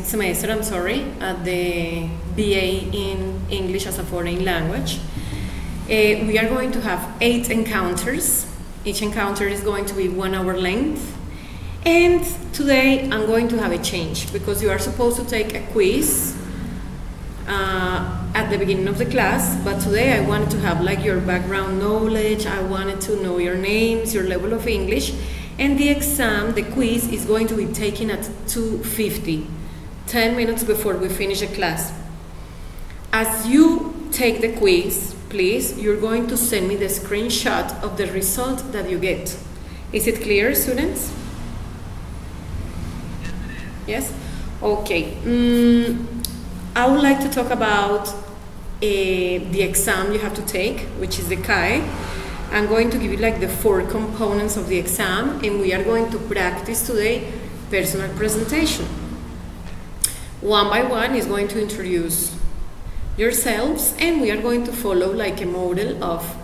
semester, I'm sorry, at the BA in English as a foreign language. We are going to have 8 encounters. Each encounter is going to be 1 hour length. And today I'm going to have a change because you are supposed to take a quiz at the beginning of the class, but today I wanted to have like your background knowledge. I wanted to know your names, your level of English, and the exam, the quiz, is going to be taken at 2:50, 10 minutes before we finish the class. As you take the quiz, please, you're going to send me the screenshot of the result that you get. Is it clear, students? Yes? Okay. I would like to talk about the exam you have to take, which is the CAE. I'm going to give you like the 4 components of the exam, and we are going to practice today personal presentation. One by one is going to introduce yourselves, and we are going to follow like a model of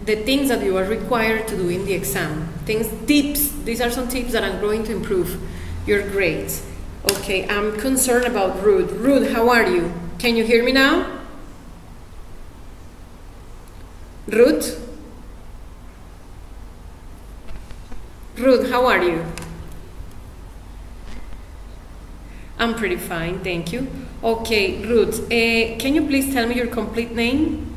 the things that you are required to do in the exam. Tips, these are some tips that are going to improve your grades. Okay, I'm concerned about Ruth. Ruth, how are you? Can you hear me now? Ruth? Ruth, how are you? I'm pretty fine, thank you. Okay, Ruth, can you please tell me your complete name?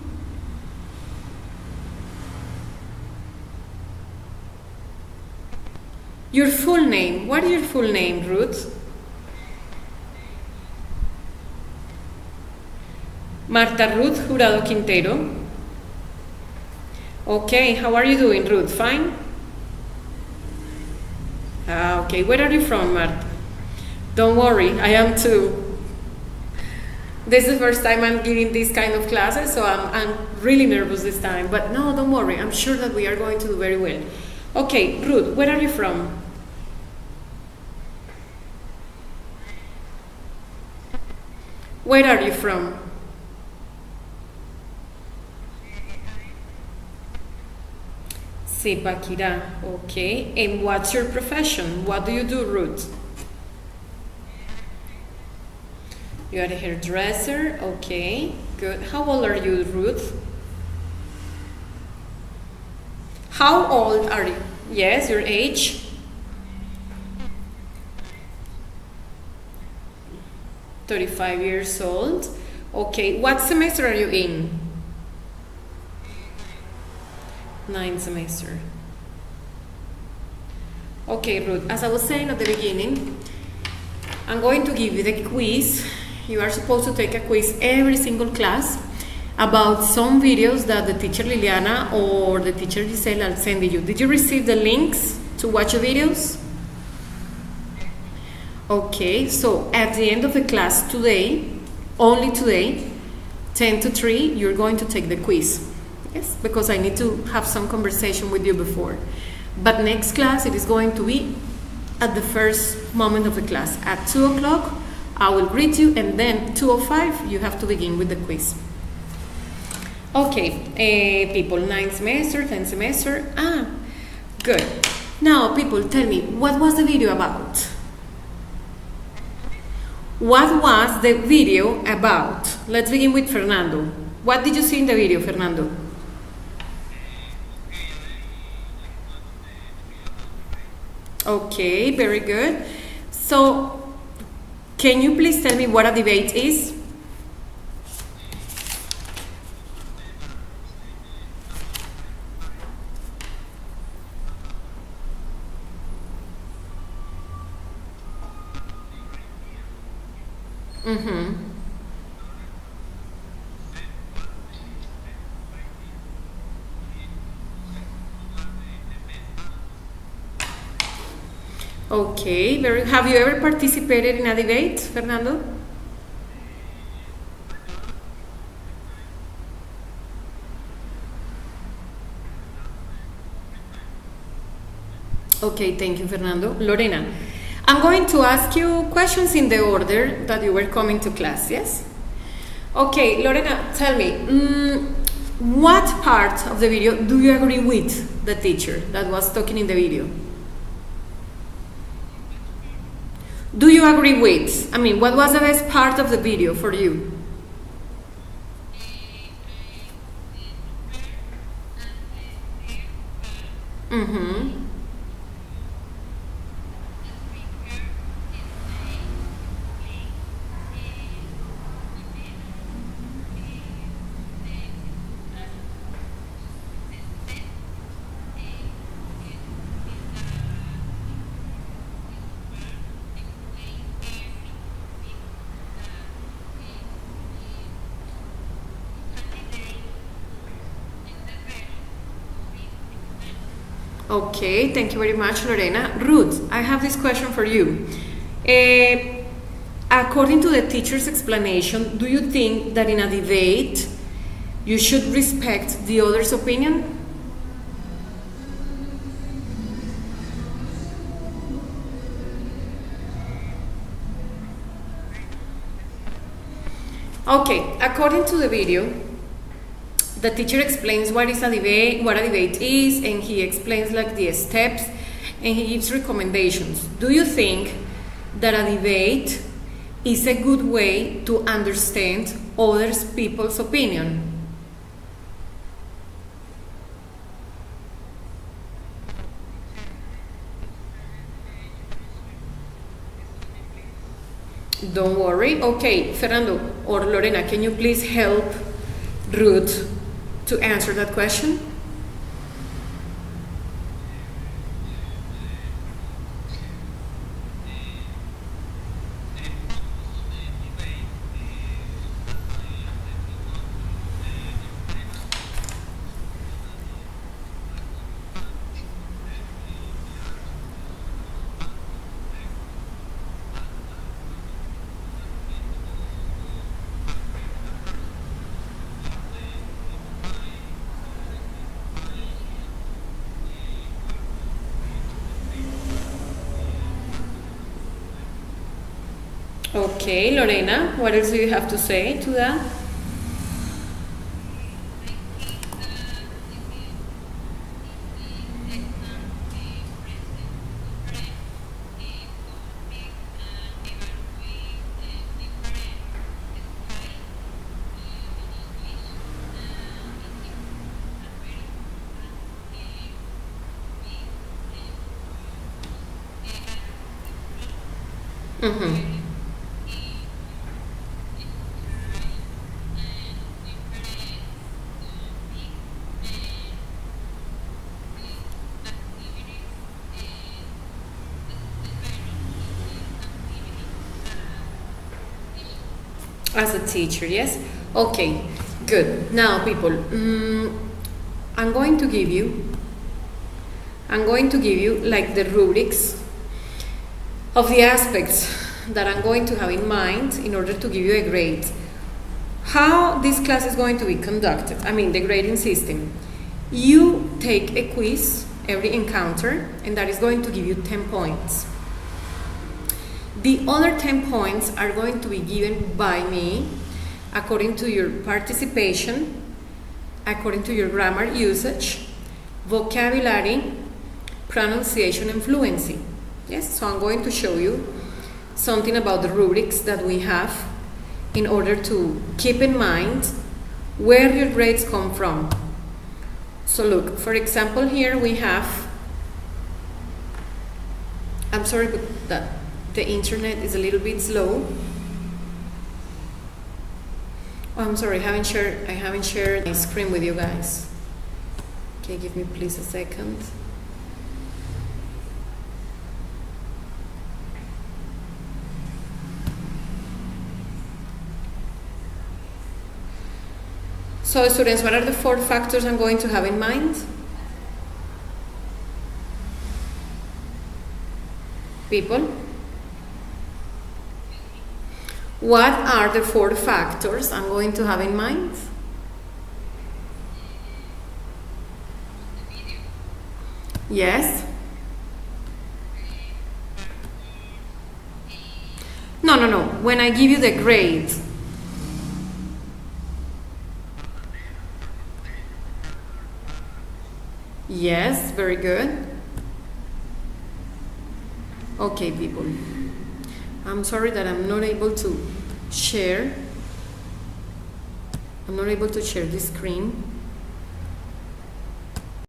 Your full name. What is your full name, Ruth? Marta Ruth Jurado Quintero. Okay, how are you doing, Ruth? Fine? Okay, where are you from, Marta? Don't worry, I am too. This is the first time I'm giving this kind of classes, so I'm really nervous this time. But no, don't worry, I'm sure that we are going to do very well. Okay, Ruth, where are you from? Where are you from? Zipaquirá, okay. And what's your profession? What do you do, Ruth? You are a hairdresser, okay, good. How old are you, Ruth? How old are you? Yes, your age? 35 years old. Okay, what semester are you in? 9th semester. Okay, Ruth, as I was saying at the beginning, I'm going to give you the quiz. You are supposed to take a quiz every single class about some videos that the teacher Liliana or the teacher Giselle are sending you. Did you receive the links to watch the videos? Okay, so at the end of the class today, only today, 10 to 3, you're going to take the quiz. Yes, because I need to have some conversation with you before. But next class, it is going to be at the first moment of the class. At 2 o'clock, I will greet you, and then 2:05, you have to begin with the quiz. Okay, people, 9th semester, 10th semester. Good. Now, people, tell me, what was the video about? What was the video about? Let's begin with Fernando. What did you see in the video, Fernando? Okay, very good. So, can you please tell me what a debate is? Okay, have you ever participated in a debate, Fernando? Okay, thank you, Fernando. Lorena, I'm going to ask you questions in the order that you were coming to class, yes? Okay, Lorena, tell me, what part of the video do you agree with the teacher that was talking in the video? do you agree with? I mean, what was the best part of the video for you? Mm-hmm. Okay, thank you very much, Lorena. Ruth, I have this question for you. According to the teacher's explanation, do you think that in a debate you should respect the other's opinion? Okay, according to the video, the teacher explains what is a debate, what a debate is, and he explains like the steps, and he gives recommendations. Do you think that a debate is a good way to understand other people's opinion? Don't worry. Okay, Fernando or Lorena, can you please help Ruth to answer that question? Okay, Lorena, what else do you have to say to that? Mm-hmm. As a teacher, yes? Okay, good. Now, people, I'm going to give you like the rubrics of the aspects that I'm going to have in mind in order to give you a grade. How this class is going to be conducted, I mean the grading system. You take a quiz every encounter, and that is going to give you 10 points. The other 10 points are going to be given by me according to your participation, according to your grammar usage, vocabulary, pronunciation, and fluency. Yes, so I'm going to show you something about the rubrics that we have in order to keep in mind where your grades come from. So look, for example, here we have, I'm sorry, but that the internet is a little bit slow. Oh, I'm sorry, I haven't shared my screen with you guys. Okay, give me please a second. So students, what are the 4 factors I'm going to have in mind? People? What are the 4 factors I'm going to have in mind? Yes? No. When I give you the grade. Yes, very good. Okay, people. I'm sorry that I'm not able to share. I'm not able to share the screen.